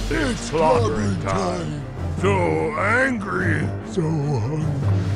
It's slaughtering time. So angry. So hungry.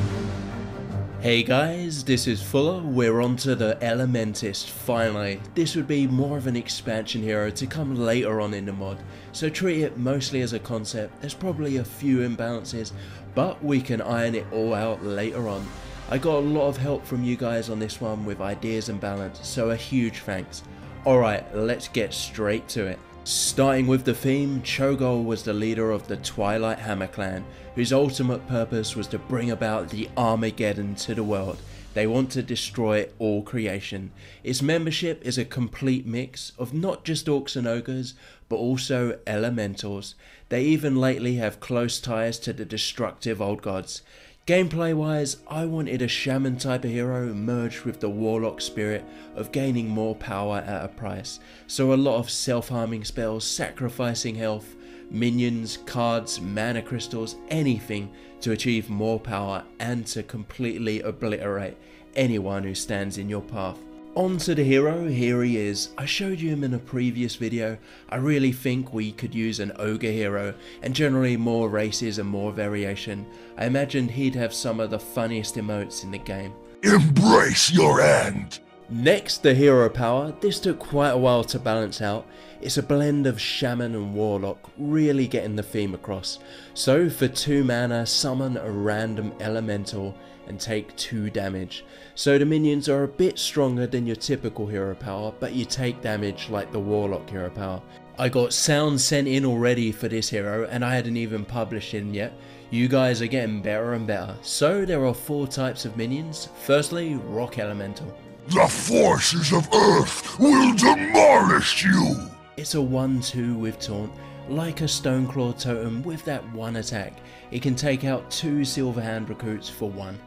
Hey guys, this is Fuller. We're on to the Elementist finally. This would be more of an expansion hero to come later on in the mod, so treat it mostly as a concept. There's probably a few imbalances, but we can iron it all out later on. I got a lot of help from you guys on this one with ideas and balance, so a huge thanks. Alright, let's get straight to it. Starting with the theme, Cho'Gall was the leader of the Twilight Hammer clan, whose ultimate purpose was to bring about the Armageddon to the world. They want to destroy all creation. Its membership is a complete mix of not just orcs and ogres, but also elementals. They even lately have close ties to the destructive old gods. Gameplay wise, I wanted a shaman type of hero merged with the warlock spirit of gaining more power at a price. So a lot of self-harming spells, sacrificing health, minions, cards, mana crystals, anything to achieve more power and to completely obliterate anyone who stands in your path. On to the hero, here he is. I showed you him in a previous video. I really think we could use an ogre hero and generally more races and more variation. I imagined he'd have some of the funniest emotes in the game. Embrace your end. Next, the hero power. This took quite a while to balance out. It's a blend of shaman and warlock, really getting the theme across. So for 2 mana, summon a random elemental and take 2 damage. So the minions are a bit stronger than your typical hero power, but you take damage like the warlock hero power. I got sounds sent in already for this hero and I hadn't even published him yet. You guys are getting better and better. So there are 4 types of minions. Firstly, rock elemental. The forces of Earth will demolish you! It's a 1/2 with taunt, like a Stoneclaw totem with that 1 attack. It can take out 2 Silverhand recruits for 1.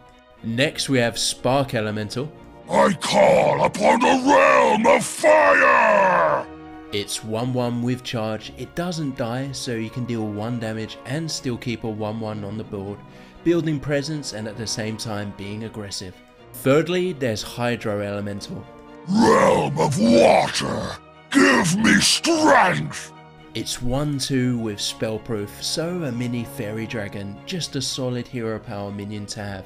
Next we have Spark Elemental. I call upon the realm of fire! It's 1/1 with charge. It doesn't die, so you can deal 1 damage and still keep a 1/1 on the board, building presence and at the same time being aggressive. Thirdly, there's Hydro Elemental. Realm of water, give me strength! It's 1/2 with spellproof, so a mini fairy dragon, just a solid hero power minion to have.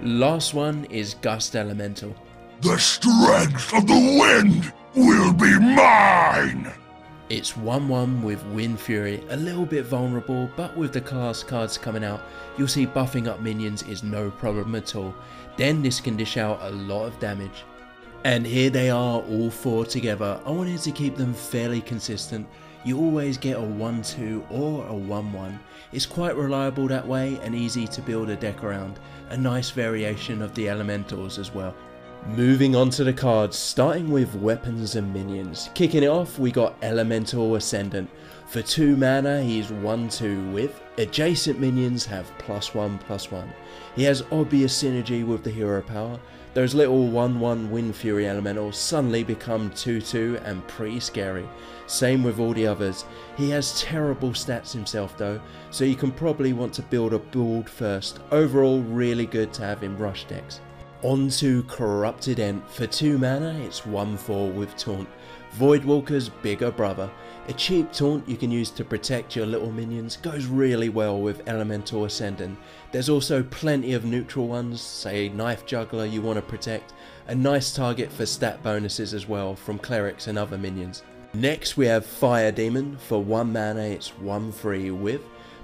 Last one is Gust Elemental. The strength of the wind will be mine! It's 1/1 with Wind Fury, a little bit vulnerable, but with the class cards coming out, you'll see buffing up minions is no problem at all. Then this can dish out a lot of damage. And here they are, all 4 together. I wanted to keep them fairly consistent. You always get a 1/2 or a 1/1. It's quite reliable that way and easy to build a deck around. A nice variation of the elementals as well. Moving on to the cards, starting with weapons and minions. Kicking it off, we got Elemental Ascendant. For 2 mana, he's 1/2 with adjacent minions have +1/+1. He has obvious synergy with the hero power. Those little 1/1 Wind Fury elementals suddenly become 2/2 and pretty scary. Same with all the others. He has terrible stats himself though, so you can probably want to build a build first. Overall, really good to have in rush decks. On to Corrupted Ent. For 2 mana, it's 1/4 with taunt. Voidwalker's bigger brother. A cheap taunt you can use to protect your little minions, goes really well with Elemental Ascendant. There's also plenty of neutral ones, say Knife Juggler you want to protect. A nice target for stat bonuses as well from clerics and other minions. Next we have Fire Demon. For 1 mana it's 1/3 with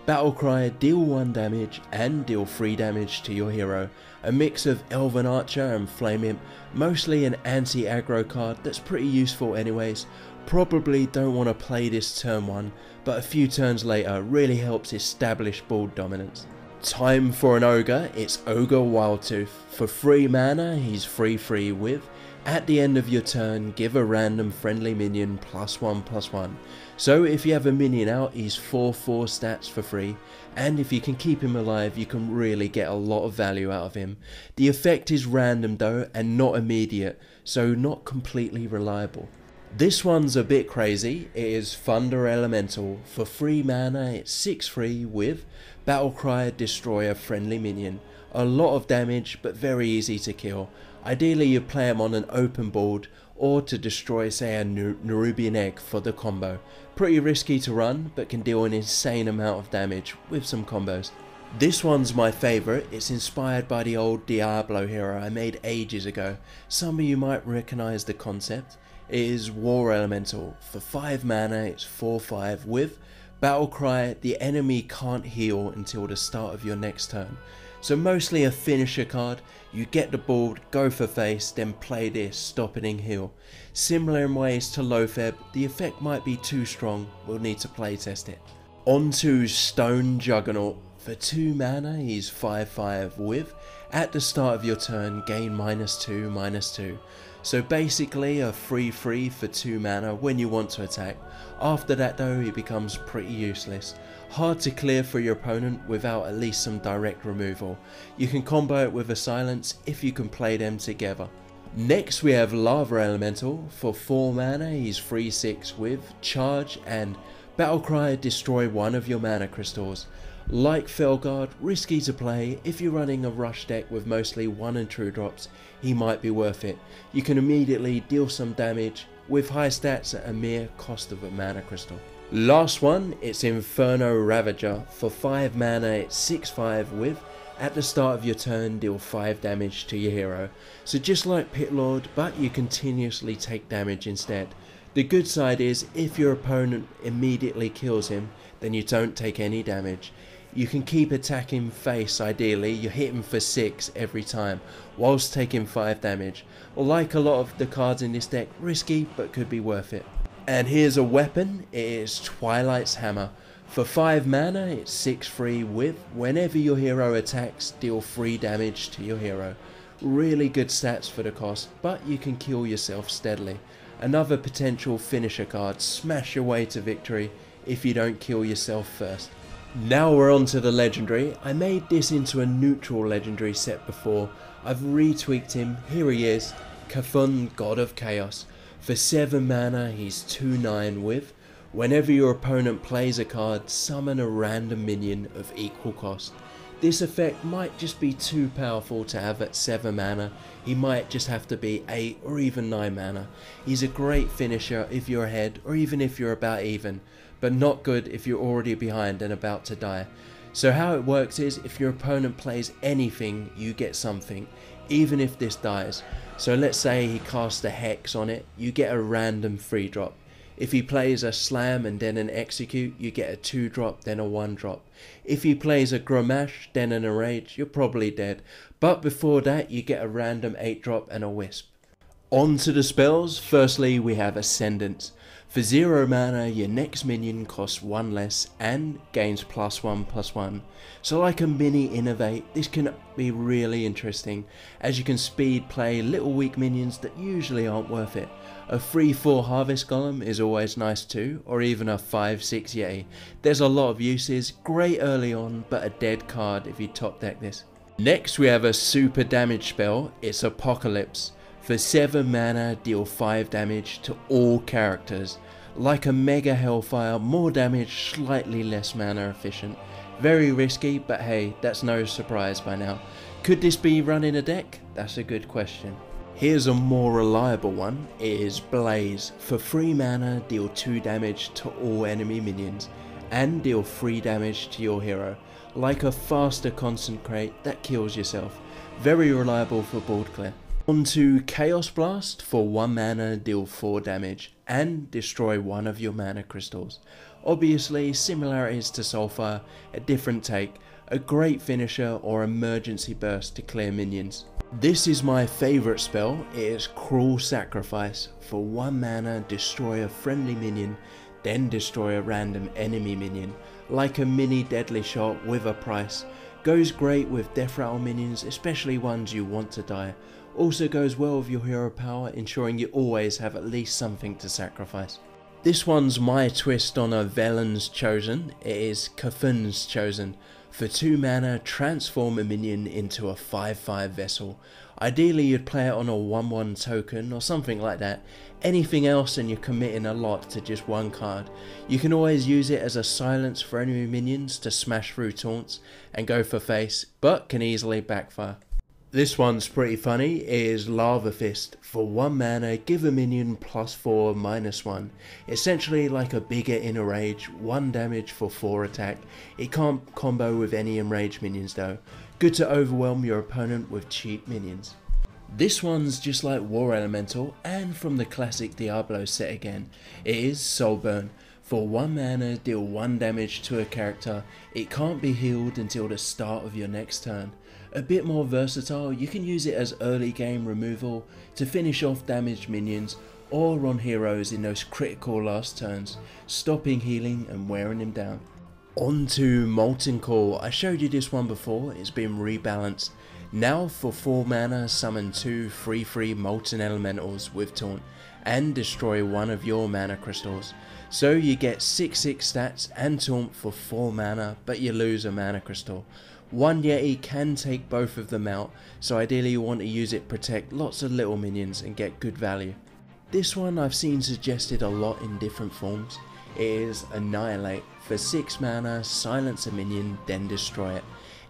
Battlecry, deal 1 damage and deal 3 damage to your hero. A mix of Elven Archer and Flame Imp, mostly an anti-aggro card that's pretty useful anyways. Probably don't want to play this turn 1, but a few turns later really helps establish board dominance. Time for an ogre, it's Ogre Wildtooth. For 3 mana he's 3/3 with at the end of your turn give a random friendly minion +1/+1. So if you have a minion out, he's 4/4 stats for free, and if you can keep him alive you can really get a lot of value out of him. The effect is random though and not immediate, so not completely reliable. This one's a bit crazy. It is Thunder Elemental. For 3 mana it's 6/3 with Battlecry, destroy a friendly minion. A lot of damage but very easy to kill. Ideally you play him on an open board or to destroy say a Nerubian egg for the combo. Pretty risky to run, but can deal an insane amount of damage with some combos. This one's my favourite. It's inspired by the old Diablo hero I made ages ago. Some of you might recognise the concept. It is War Elemental. For 5 mana, it's 4/5 with Battle Cry. The enemy can't heal until the start of your next turn. So mostly a finisher card. You get the ball, go for face, then play this, stop it and heal. Similar in ways to Loatheb, the effect might be too strong, we'll need to playtest it. On to Stone Juggernaut. For 2 mana, he's 5/5 with, at the start of your turn, gain -2/-2. So basically a 3/3 for 2 mana when you want to attack. After that though, he becomes pretty useless. Hard to clear for your opponent without at least some direct removal. You can combo it with a silence if you can play them together. Next we have Lava Elemental. For 4 mana, he's 3/6 with charge and Battlecry, destroy one of your mana crystals. Like Felguard, risky to play. If you're running a rush deck with mostly 1 and 2 drops, he might be worth it. You can immediately deal some damage with high stats at a mere cost of a mana crystal. Last one, it's Inferno Ravager. For 5 mana, it's 6/5 with, at the start of your turn, deal 5 damage to your hero. So just like Pit Lord, but you continuously take damage instead. The good side is, if your opponent immediately kills him, then you don't take any damage. You can keep attacking face ideally, you hit him for 6 every time, whilst taking 5 damage. Like a lot of the cards in this deck, risky but could be worth it. And here's a weapon, it is Twilight's Hammer. For 5 mana, it's 6/3 with, whenever your hero attacks, deal 3 damage to your hero. Really good stats for the cost, but you can kill yourself steadily. Another potential finisher card, smash your way to victory if you don't kill yourself first. Now we're on to the legendary. I made this into a neutral legendary set before. I've retweaked him, here he is, Kafun, God of Chaos. For 7 mana, he's 2/9 with, whenever your opponent plays a card, summon a random minion of equal cost. This effect might just be too powerful to have at 7 mana, he might just have to be 8 or even 9 mana. He's a great finisher if you're ahead or even if you're about even, but not good if you're already behind and about to die. So how it works is, if your opponent plays anything, you get something, even if this dies. So let's say he casts a Hex on it, you get a random 3-drop. If he plays a Slam and then an Execute, you get a 2-drop, then a 1-drop. If he plays a Grommash, then an Enrage, you're probably dead. But before that, you get a random 8-drop and a Wisp. On to the spells. Firstly, we have Ascendance. For 0 mana, your next minion costs 1 less and gains +1/+1. So like a mini Innovate, this can be really interesting, as you can speed play little weak minions that usually aren't worth it. A 3/4 Harvest Golem is always nice too, or even a 5/6 Yeti. There's a lot of uses, great early on, but a dead card if you top deck this. Next we have a super damage spell, it's Apocalypse. For 7 mana, deal 5 damage to all characters. Like a Mega Hellfire, more damage, slightly less mana efficient. Very risky, but hey, that's no surprise by now. Could this be run in a deck? That's a good question. Here's a more reliable one, it is Blaze. For 3 mana, deal 2 damage to all enemy minions, and deal 3 damage to your hero. Like a faster Concentrate that kills yourself. Very reliable for board clear. On to Chaos Blast. For 1 mana, deal 4 damage and destroy one of your mana crystals. Obviously similarities to Soulfire, a different take, a great finisher or emergency burst to clear minions. This is my favourite spell, it is Cruel Sacrifice. For 1 mana, destroy a friendly minion, then destroy a random enemy minion. Like a mini deadly shot with a price. Goes great with death rattle minions, especially ones you want to die. Also goes well with your hero power, ensuring you always have at least something to sacrifice. This one's my twist on a Velen's Chosen, it is Kafun's Chosen. For 2 mana, transform a minion into a 5/5 vessel. Ideally you'd play it on a 1/1 token or something like that. Anything else and you're committing a lot to just 1 card. You can always use it as a silence for enemy minions to smash through taunts and go for face, but can easily backfire. This one's pretty funny. It is Lava Fist. For 1 mana, give a minion +4 -1. Essentially like a bigger Enrage, 1 damage for 4 attack. It can't combo with any enraged minions though. Good to overwhelm your opponent with cheap minions. This one's just like War Elemental and from the classic Diablo set again. It is Soulburn. For 1 mana, deal 1 damage to a character. It can't be healed until the start of your next turn. A bit more versatile, you can use it as early game removal to finish off damaged minions or on heroes in those critical last turns, stopping healing and wearing them down. On to Molten Core. I showed you this one before, it's been rebalanced. Now for 4 mana, summon 2 free Molten Elementals with Taunt and destroy 1 of your mana crystals. So you get 6/6 stats and Taunt for 4 mana, but you lose a mana crystal. 1 Yeti can take both of them out, so ideally you want to use it protect lots of little minions and get good value. This one I've seen suggested a lot in different forms. It is Annihilate. For 6 mana, silence a minion, then destroy it.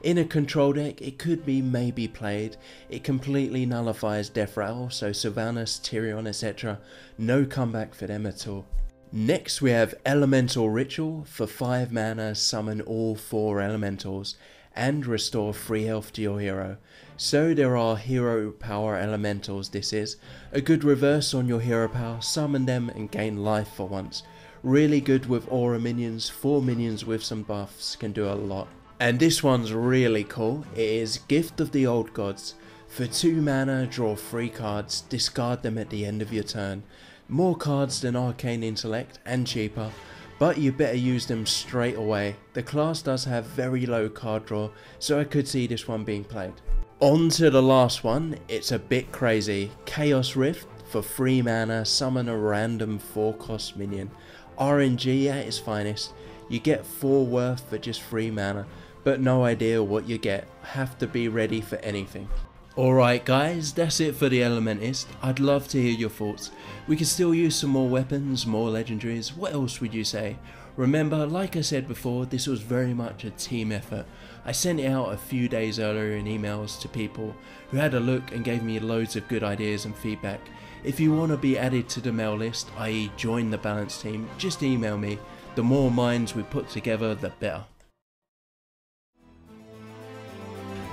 In a control deck, it could be maybe played. It completely nullifies Death Rattle, so Sylvanas, Tyrion, etc. No comeback for them at all. Next we have Elemental Ritual. For 5 mana, summon all 4 elementals and restore 3 health to your hero. So there are hero power elementals. This is a good reverse on your hero power, summon them and gain life for once. Really good with aura minions. 4 minions with some buffs can do a lot. And this one's really cool. It is Gift of the Old Gods. For 2 mana, draw 3 cards, discard them at the end of your turn. More cards than Arcane Intellect and cheaper, but you better use them straight away. The class does have very low card draw, so I could see this one being played. On to the last one. It's a bit crazy. Chaos Rift. For 3 mana, summon a random 4-cost minion. RNG at its finest. You get 4 worth for just 3 mana, but no idea what you get. Have to be ready for anything. Alright guys, that's it for the Elementist. I'd love to hear your thoughts. We can still use some more weapons, more legendaries. What else would you say? Remember, like I said before, this was very much a team effort. I sent it out a few days earlier in emails to people who had a look and gave me loads of good ideas and feedback. If you want to be added to the mail list, i.e. join the balance team, just email me. The more minds we put together, the better.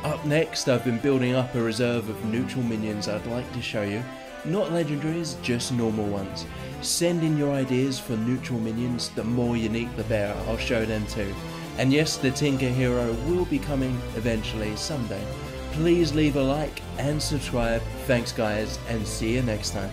Up next, I've been building up a reserve of neutral minions I'd like to show you. Not legendaries, just normal ones. Send in your ideas for neutral minions, the more unique the better, I'll show them too. And yes, the Tinker Hero will be coming eventually, someday. Please leave a like and subscribe. Thanks guys, and see you next time.